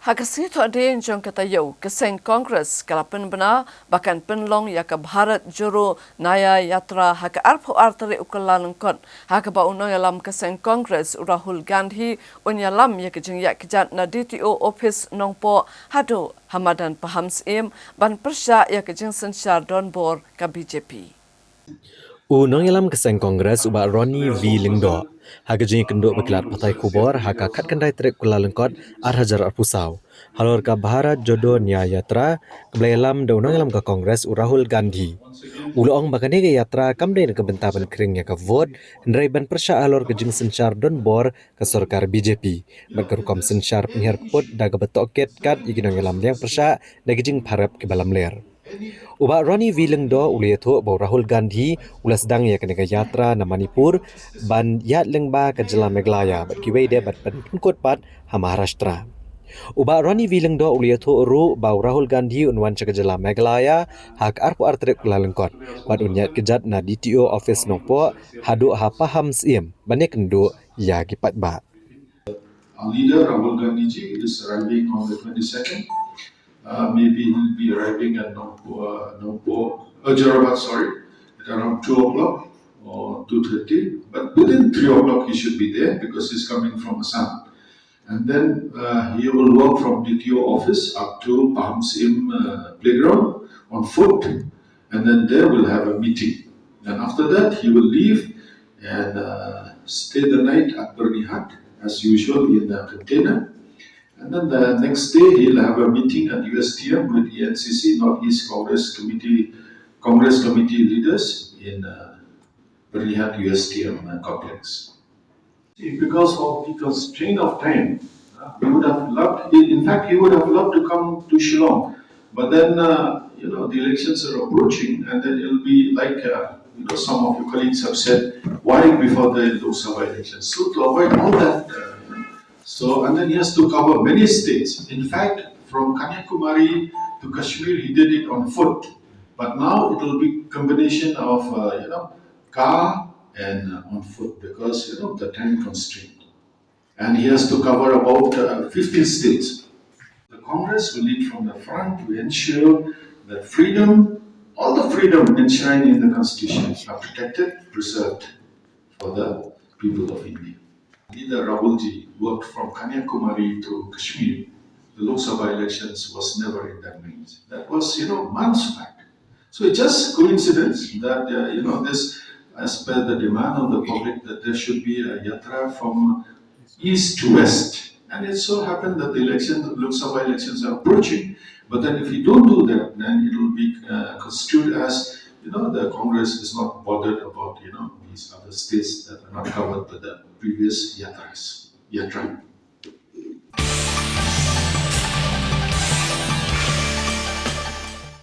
Hakasi tode jong kata yo keseng Kongres kalapen bena bahkan penlong ya ke Bharat Nyay Jodo Yatra haka arpo arteri Kyllalyngkot haka ba unong ialam keseng Kongres Rahul Gandhi unyalam ya ke jeng ya kejat na DTO office Nongpoh hado hamadan paham sim ban persya ya ke jeng sensyar donbor ka BJP. Unong ialam keseng Kongres uba Roni V Lingdo. Haga jing kenduk bekilat patai kubor haka kat kendai trek Kyllalyngkot hajar pusau. Halor ka Bharat Jodo Nyay Yatra kebelayalam da unong ialam ka Kongres Rahul Gandhi. Uloong bakane ke yatra kamdai ke bentaban kering ya ka vote hendrai ban persya halor ke jing sensyar don bor ke sorkar BJP. Berkerukom sensyar penyiar keput da ke betoket kat iginong ialam liang persya da ke jing parap ke balam ler. Uba Roni Vilengdo uliathu bau Rahul Gandhi ulas sedang ya kena yatra na Manipur ban yat lengba ke Jela Meghalaya bat kiwei de bat penkut pat ha Maharashtra. Uba Roni Vilengdo uliathu ru bau Rahul Gandhi unwan ke Jela Meghalaya hak arpu artrek Kyllalyngkot bat unyat kejat na DTO office Nongpoh hadu ha paham sim banek kendu ya gipat ba. Our leader Rahul Gandhi ji is arriving on the 22nd. Maybe he'll be arriving at Jarabad, at around 2 o'clock or 2:30. But within 3 o'clock he should be there because he's coming from Assam. And then he will walk from DTO office up to Paham Sim playground on foot. And then there we'll have a meeting. And after that he will leave and stay the night at Bernihat as usual in the container. And then the next day he'll have a meeting at USTM with the NCC, Northeast Congress Committee leaders in Bernihat USTM complex. Because of the constraint of time, he would have loved. In fact, he would have loved to come to Shillong, but then the elections are approaching, and then it'll be like some of your colleagues have said, why before the Lok Sabha elections? So to avoid all that. And then he has to cover many states. In fact, from Kanyakumari to Kashmir, he did it on foot. But now it will be combination of car and on foot because the time constraint. And he has to cover about 15 states. The Congress will lead from the front to ensure that all the freedom enshrined in the Constitution are protected, preserved for the people of India. Leader Rahulji worked from Kanyakumari to Kashmir. The Lok Sabha elections was never in that range. That was, months back. So it's just coincidence that, this, as per the demand of the public, that there should be a yatra from east to west. And it so happened that the Lok Sabha elections are approaching. But then if you don't do that, then it will be construed as the Congress is not bothered about, these other states that are not covered by the previous yatra.